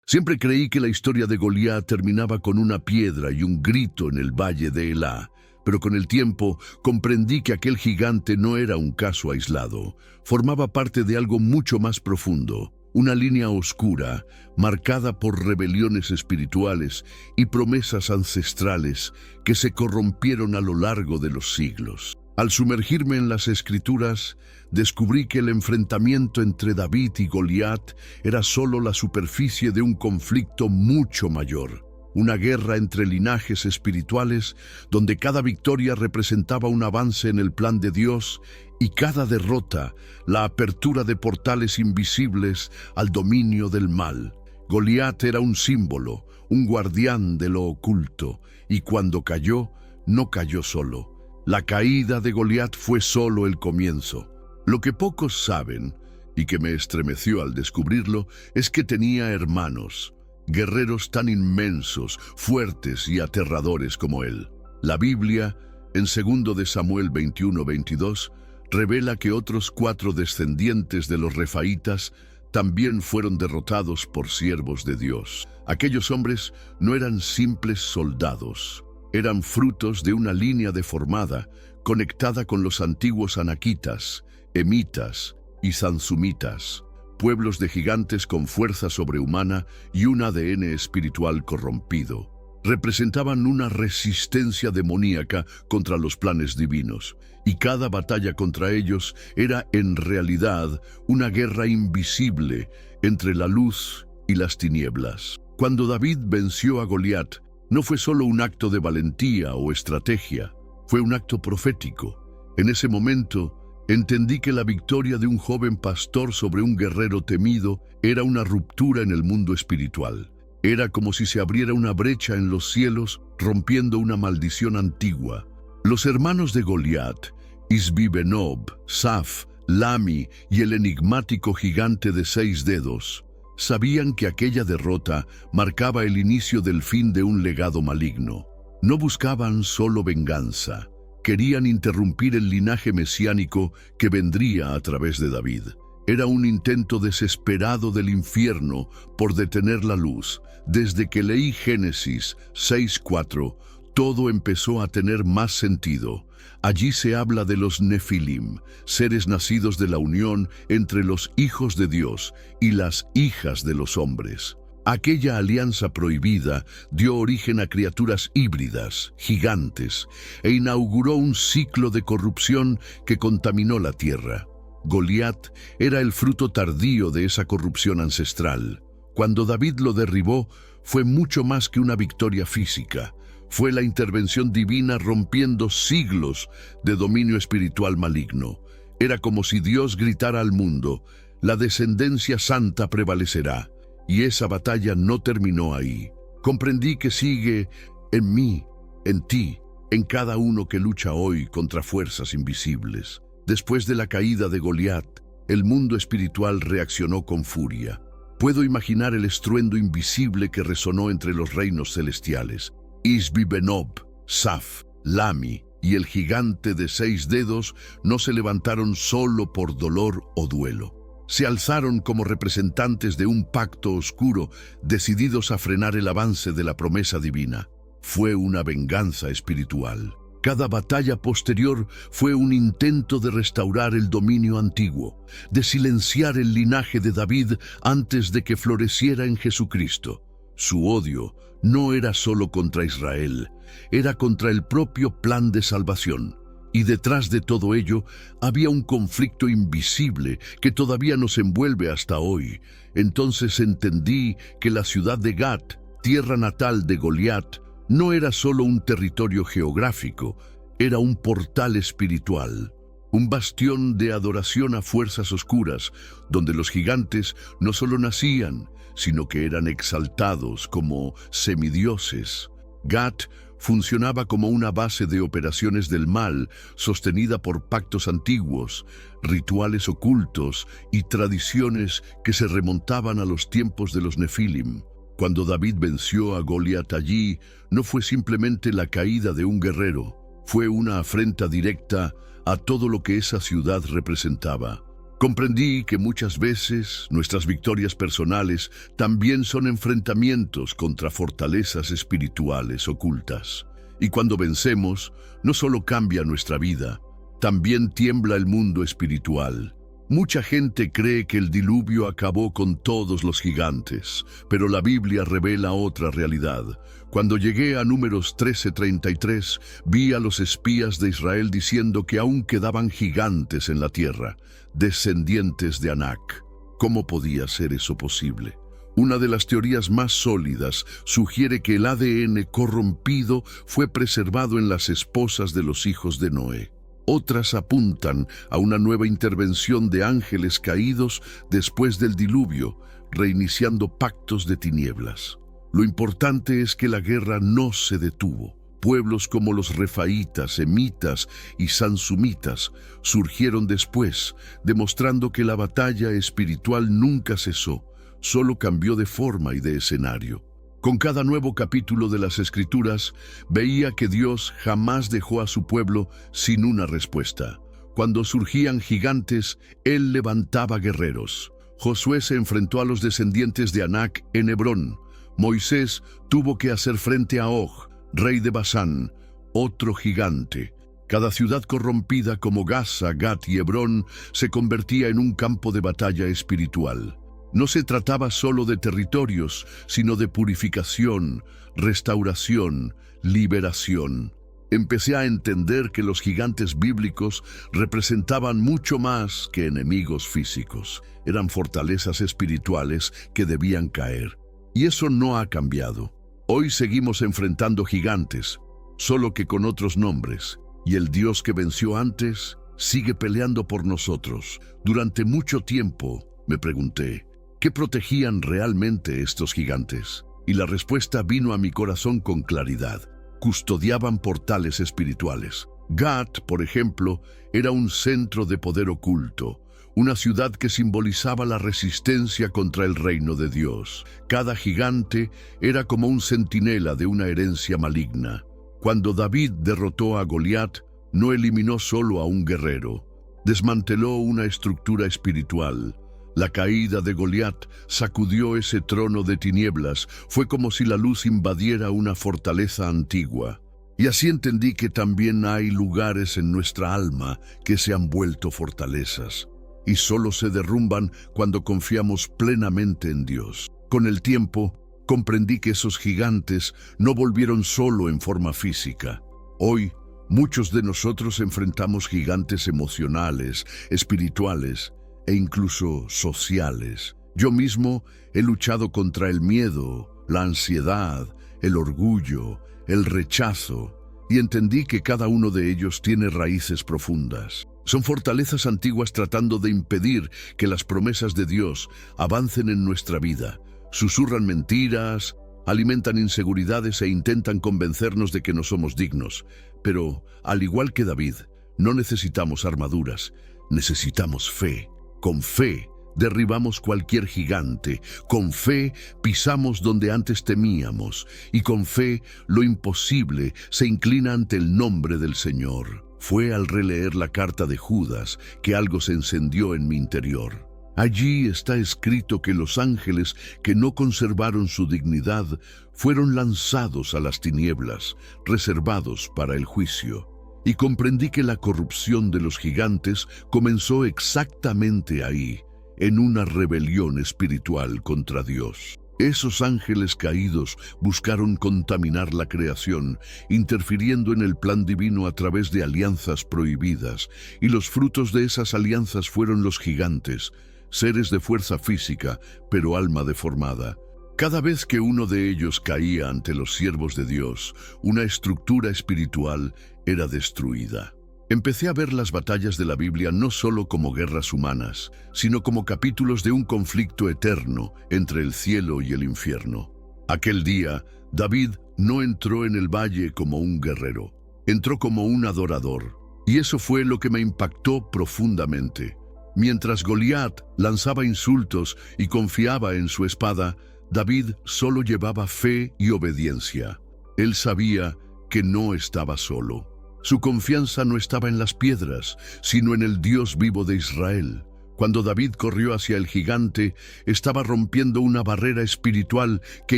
Siempre creí que la historia de Goliat terminaba con una piedra y un grito en el valle de Elá, pero con el tiempo comprendí que aquel gigante no era un caso aislado, formaba parte de algo mucho más profundo, una línea oscura, marcada por rebeliones espirituales y promesas ancestrales que se corrompieron a lo largo de los siglos. Al sumergirme en las Escrituras, descubrí que el enfrentamiento entre David y Goliat era solo la superficie de un conflicto mucho mayor, una guerra entre linajes espirituales donde cada victoria representaba un avance en el plan de Dios y cada derrota la apertura de portales invisibles al dominio del mal. Goliat era un símbolo, un guardián de lo oculto, y cuando cayó, no cayó solo. La caída de Goliat fue solo el comienzo. Lo que pocos saben, y que me estremeció al descubrirlo, es que tenía hermanos, guerreros tan inmensos, fuertes y aterradores como él. La Biblia, en 2 de Samuel 21-22, revela que otros 4 descendientes de los refaítas también fueron derrotados por siervos de Dios. Aquellos hombres no eran simples soldados. Eran frutos de una línea deformada, conectada con los antiguos anaquitas, emitas y zanzumitas, pueblos de gigantes con fuerza sobrehumana y un ADN espiritual corrompido. Representaban una resistencia demoníaca contra los planes divinos, y cada batalla contra ellos era en realidad una guerra invisible entre la luz y las tinieblas. Cuando David venció a Goliat, no fue solo un acto de valentía o estrategia, fue un acto profético. En ese momento, entendí que la victoria de un joven pastor sobre un guerrero temido era una ruptura en el mundo espiritual. Era como si se abriera una brecha en los cielos, rompiendo una maldición antigua. Los hermanos de Goliat, Isbi-Benob, Saf, Lami y el enigmático gigante de 6 dedos, sabían que aquella derrota marcaba el inicio del fin de un legado maligno. No buscaban solo venganza, querían interrumpir el linaje mesiánico que vendría a través de David. Era un intento desesperado del infierno por detener la luz. Desde que leí Génesis 6:4, todo empezó a tener más sentido. Allí se habla de los Nefilim, seres nacidos de la unión entre los hijos de Dios y las hijas de los hombres. Aquella alianza prohibida dio origen a criaturas híbridas, gigantes, e inauguró un ciclo de corrupción que contaminó la tierra. Goliat era el fruto tardío de esa corrupción ancestral. Cuando David lo derribó, fue mucho más que una victoria física. Fue la intervención divina rompiendo siglos de dominio espiritual maligno. Era como si Dios gritara al mundo: la descendencia santa prevalecerá. Y esa batalla no terminó ahí. Comprendí que sigue en mí, en ti, en cada uno que lucha hoy contra fuerzas invisibles. Después de la caída de Goliat, el mundo espiritual reaccionó con furia. Puedo imaginar el estruendo invisible que resonó entre los reinos celestiales. Isbi-Benob, Saf, Lami y el gigante de 6 dedos no se levantaron solo por dolor o duelo. Se alzaron como representantes de un pacto oscuro, decididos a frenar el avance de la promesa divina. Fue una venganza espiritual. Cada batalla posterior fue un intento de restaurar el dominio antiguo, de silenciar el linaje de David antes de que floreciera en Jesucristo. Su odio no era solo contra Israel, era contra el propio plan de salvación. Y detrás de todo ello había un conflicto invisible que todavía nos envuelve hasta hoy. Entonces entendí que la ciudad de Gat, tierra natal de Goliat, no era solo un territorio geográfico, era un portal espiritual, un bastión de adoración a fuerzas oscuras, donde los gigantes no solo nacían, sino que eran exaltados como semidioses. Gat funcionaba como una base de operaciones del mal, sostenida por pactos antiguos, rituales ocultos y tradiciones que se remontaban a los tiempos de los Nefilim. Cuando David venció a Goliat allí, no fue simplemente la caída de un guerrero, fue una afrenta directa a todo lo que esa ciudad representaba. Comprendí que muchas veces nuestras victorias personales también son enfrentamientos contra fortalezas espirituales ocultas. Y cuando vencemos, no solo cambia nuestra vida, también tiembla el mundo espiritual. Mucha gente cree que el diluvio acabó con todos los gigantes, pero la Biblia revela otra realidad. Cuando llegué a Números 13:33, vi a los espías de Israel diciendo que aún quedaban gigantes en la tierra, descendientes de Anac. ¿Cómo podía ser eso posible? Una de las teorías más sólidas sugiere que el ADN corrompido fue preservado en las esposas de los hijos de Noé. Otras apuntan a una nueva intervención de ángeles caídos después del diluvio, reiniciando pactos de tinieblas. Lo importante es que la guerra no se detuvo. Pueblos como los refaítas, emitas y sansumitas surgieron después, demostrando que la batalla espiritual nunca cesó, solo cambió de forma y de escenario. Con cada nuevo capítulo de las Escrituras, veía que Dios jamás dejó a su pueblo sin una respuesta. Cuando surgían gigantes, Él levantaba guerreros. Josué se enfrentó a los descendientes de Anac en Hebrón. Moisés tuvo que hacer frente a Og, rey de Basán, otro gigante. Cada ciudad corrompida como Gaza, Gat y Hebrón se convertía en un campo de batalla espiritual. No se trataba solo de territorios, sino de purificación, restauración, liberación. Empecé a entender que los gigantes bíblicos representaban mucho más que enemigos físicos. Eran fortalezas espirituales que debían caer. Y eso no ha cambiado. Hoy seguimos enfrentando gigantes, solo que con otros nombres. Y el Dios que venció antes sigue peleando por nosotros. Durante mucho tiempo me pregunté, ¿qué protegían realmente estos gigantes? Y la respuesta vino a mi corazón con claridad. Custodiaban portales espirituales. Gat, por ejemplo, era un centro de poder oculto, una ciudad que simbolizaba la resistencia contra el reino de Dios. Cada gigante era como un centinela de una herencia maligna. Cuando David derrotó a Goliat, no eliminó solo a un guerrero, desmanteló una estructura espiritual. La caída de Goliat sacudió ese trono de tinieblas. Fue como si la luz invadiera una fortaleza antigua. Y así entendí que también hay lugares en nuestra alma que se han vuelto fortalezas, y solo se derrumban cuando confiamos plenamente en Dios. Con el tiempo, comprendí que esos gigantes no volvieron solo en forma física. Hoy, muchos de nosotros enfrentamos gigantes emocionales, espirituales e incluso sociales. Yo mismo he luchado contra el miedo, la ansiedad, el orgullo, el rechazo, y entendí que cada uno de ellos tiene raíces profundas. Son fortalezas antiguas tratando de impedir que las promesas de Dios avancen en nuestra vida. Susurran mentiras, alimentan inseguridades e intentan convencernos de que no somos dignos. Pero, al igual que David, no necesitamos armaduras, necesitamos fe. Con fe derribamos cualquier gigante, con fe pisamos donde antes temíamos, y con fe lo imposible se inclina ante el nombre del Señor. Fue al releer la carta de Judas que algo se encendió en mi interior. Allí está escrito que los ángeles que no conservaron su dignidad fueron lanzados a las tinieblas, reservados para el juicio. Y comprendí que la corrupción de los gigantes comenzó exactamente ahí, en una rebelión espiritual contra Dios. Esos ángeles caídos buscaron contaminar la creación, interfiriendo en el plan divino a través de alianzas prohibidas, y los frutos de esas alianzas fueron los gigantes, seres de fuerza física, pero alma deformada. Cada vez que uno de ellos caía ante los siervos de Dios, una estructura espiritual era destruida. Empecé a ver las batallas de la Biblia no solo como guerras humanas, sino como capítulos de un conflicto eterno entre el cielo y el infierno. Aquel día, David no entró en el valle como un guerrero, entró como un adorador. Y eso fue lo que me impactó profundamente. Mientras Goliat lanzaba insultos y confiaba en su espada, David solo llevaba fe y obediencia. Él sabía que no estaba solo. Su confianza no estaba en las piedras, sino en el Dios vivo de Israel. Cuando David corrió hacia el gigante, estaba rompiendo una barrera espiritual que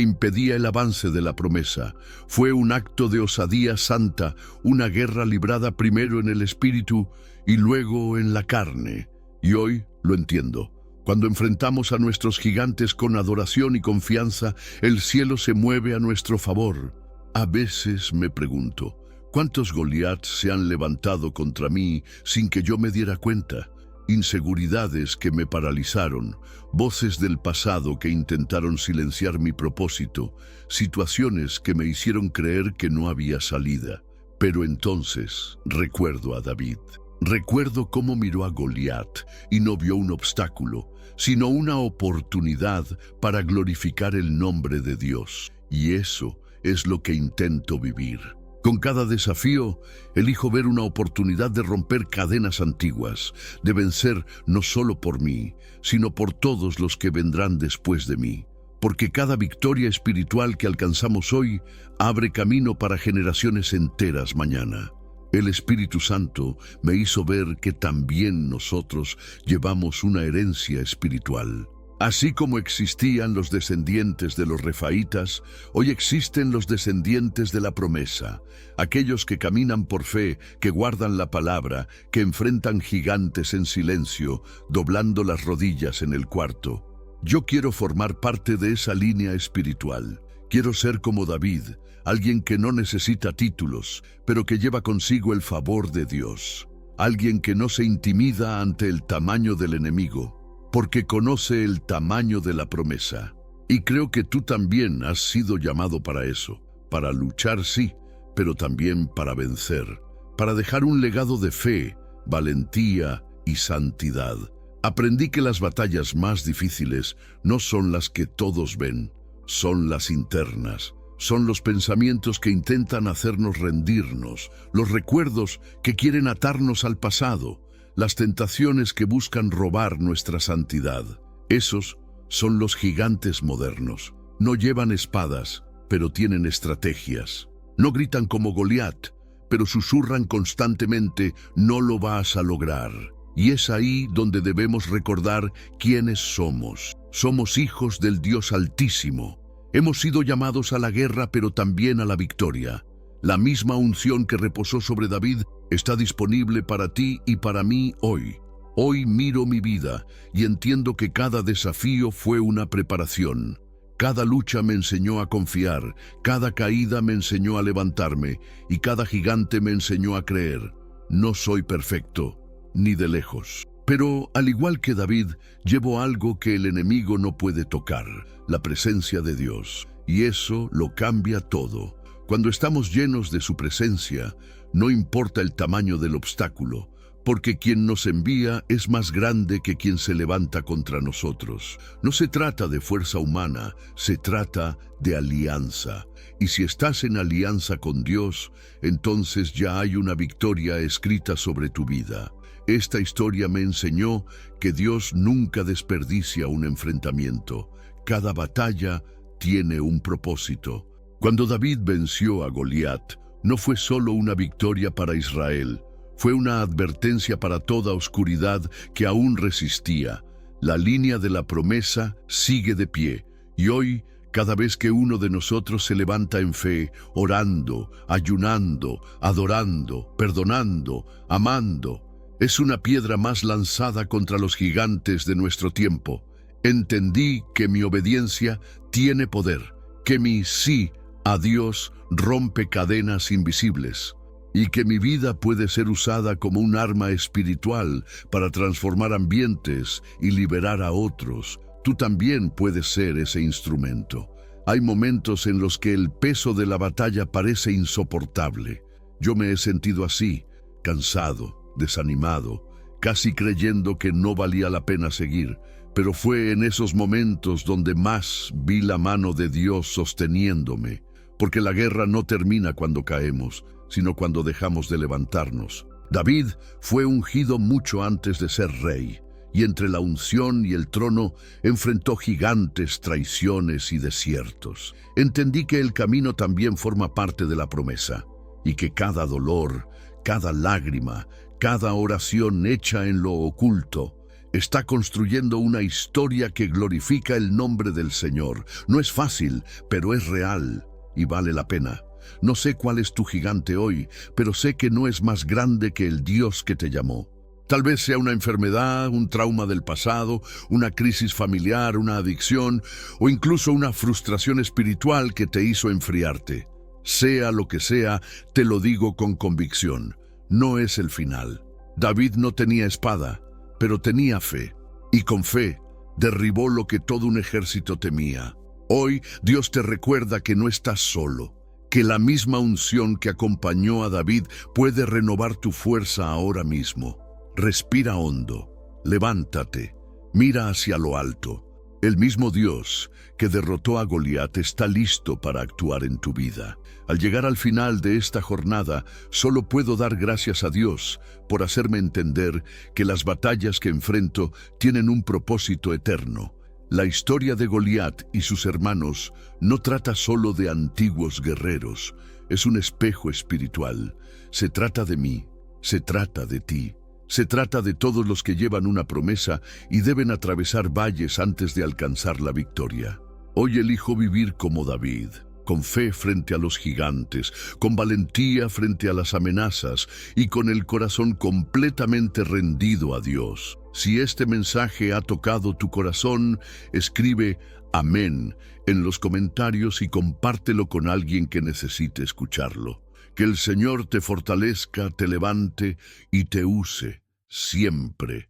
impedía el avance de la promesa. Fue un acto de osadía santa, una guerra librada primero en el espíritu y luego en la carne. Y hoy lo entiendo. Cuando enfrentamos a nuestros gigantes con adoración y confianza, el cielo se mueve a nuestro favor. A veces me pregunto, ¿cuántos Goliat se han levantado contra mí sin que yo me diera cuenta? Inseguridades que me paralizaron, voces del pasado que intentaron silenciar mi propósito, situaciones que me hicieron creer que no había salida. Pero entonces recuerdo a David. Recuerdo cómo miró a Goliat y no vio un obstáculo, sino una oportunidad para glorificar el nombre de Dios. Y eso es lo que intento vivir. Con cada desafío, elijo ver una oportunidad de romper cadenas antiguas, de vencer no solo por mí, sino por todos los que vendrán después de mí. Porque cada victoria espiritual que alcanzamos hoy abre camino para generaciones enteras mañana. El Espíritu Santo me hizo ver que también nosotros llevamos una herencia espiritual. Así como existían los descendientes de los refaítas, hoy existen los descendientes de la promesa, aquellos que caminan por fe, que guardan la palabra, que enfrentan gigantes en silencio, doblando las rodillas en el cuarto. Yo quiero formar parte de esa línea espiritual. Quiero ser como David, alguien que no necesita títulos, pero que lleva consigo el favor de Dios. Alguien que no se intimida ante el tamaño del enemigo, porque conoce el tamaño de la promesa. Y creo que tú también has sido llamado para eso, para luchar sí, pero también para vencer, para dejar un legado de fe, valentía y santidad. Aprendí que las batallas más difíciles no son las que todos ven, son las internas. Son los pensamientos que intentan hacernos rendirnos, los recuerdos que quieren atarnos al pasado, las tentaciones que buscan robar nuestra santidad. Esos son los gigantes modernos. No llevan espadas, pero tienen estrategias. No gritan como Goliat, pero susurran constantemente, no lo vas a lograr. Y es ahí donde debemos recordar quiénes somos. Somos hijos del Dios Altísimo. Hemos sido llamados a la guerra, pero también a la victoria. La misma unción que reposó sobre David está disponible para ti y para mí hoy. Hoy miro mi vida y entiendo que cada desafío fue una preparación. Cada lucha me enseñó a confiar, cada caída me enseñó a levantarme y cada gigante me enseñó a creer. No soy perfecto, ni de lejos. Pero, al igual que David, llevo algo que el enemigo no puede tocar, la presencia de Dios. Y eso lo cambia todo. Cuando estamos llenos de su presencia, no importa el tamaño del obstáculo, porque quien nos envía es más grande que quien se levanta contra nosotros. No se trata de fuerza humana, se trata de alianza. Y si estás en alianza con Dios, entonces ya hay una victoria escrita sobre tu vida. Esta historia me enseñó que Dios nunca desperdicia un enfrentamiento. Cada batalla tiene un propósito. Cuando David venció a Goliat, no fue solo una victoria para Israel, fue una advertencia para toda oscuridad que aún resistía. La línea de la promesa sigue de pie, y hoy, cada vez que uno de nosotros se levanta en fe, orando, ayunando, adorando, perdonando, amando, es una piedra más lanzada contra los gigantes de nuestro tiempo. Entendí que mi obediencia tiene poder, que mi sí a Dios rompe cadenas invisibles y que mi vida puede ser usada como un arma espiritual para transformar ambientes y liberar a otros. Tú también puedes ser ese instrumento. Hay momentos en los que el peso de la batalla parece insoportable. Yo me he sentido así, cansado, desanimado, casi creyendo que no valía la pena seguir. Pero fue en esos momentos donde más vi la mano de Dios sosteniéndome, porque la guerra no termina cuando caemos, sino cuando dejamos de levantarnos. David fue ungido mucho antes de ser rey, y entre la unción y el trono enfrentó gigantes, traiciones y desiertos. Entendí que el camino también forma parte de la promesa, y que cada dolor, cada lágrima, cada oración hecha en lo oculto, Está construyendo una historia que glorifica el nombre del Señor. No es fácil, pero es real y vale la pena. No sé cuál es tu gigante hoy, pero sé que no es más grande que el Dios que te llamó. Tal vez sea una enfermedad, un trauma del pasado, una crisis familiar, una adicción o incluso una frustración espiritual que te hizo enfriarte. Sea lo que sea, te lo digo con convicción, no es el final. David no tenía espada, pero tenía fe, y con fe derribó lo que todo un ejército temía. Hoy Dios te recuerda que no estás solo, que la misma unción que acompañó a David puede renovar tu fuerza ahora mismo. Respira hondo, levántate, mira hacia lo alto. El mismo Dios que derrotó a Goliat está listo para actuar en tu vida. Al llegar al final de esta jornada, solo puedo dar gracias a Dios por hacerme entender que las batallas que enfrento tienen un propósito eterno. La historia de Goliat y sus hermanos no trata solo de antiguos guerreros, es un espejo espiritual. Se trata de mí, se trata de ti. Se trata de todos los que llevan una promesa y deben atravesar valles antes de alcanzar la victoria. Hoy elijo vivir como David, con fe frente a los gigantes, con valentía frente a las amenazas y con el corazón completamente rendido a Dios. Si este mensaje ha tocado tu corazón, escribe amén en los comentarios y compártelo con alguien que necesite escucharlo. Que el Señor te fortalezca, te levante y te use siempre.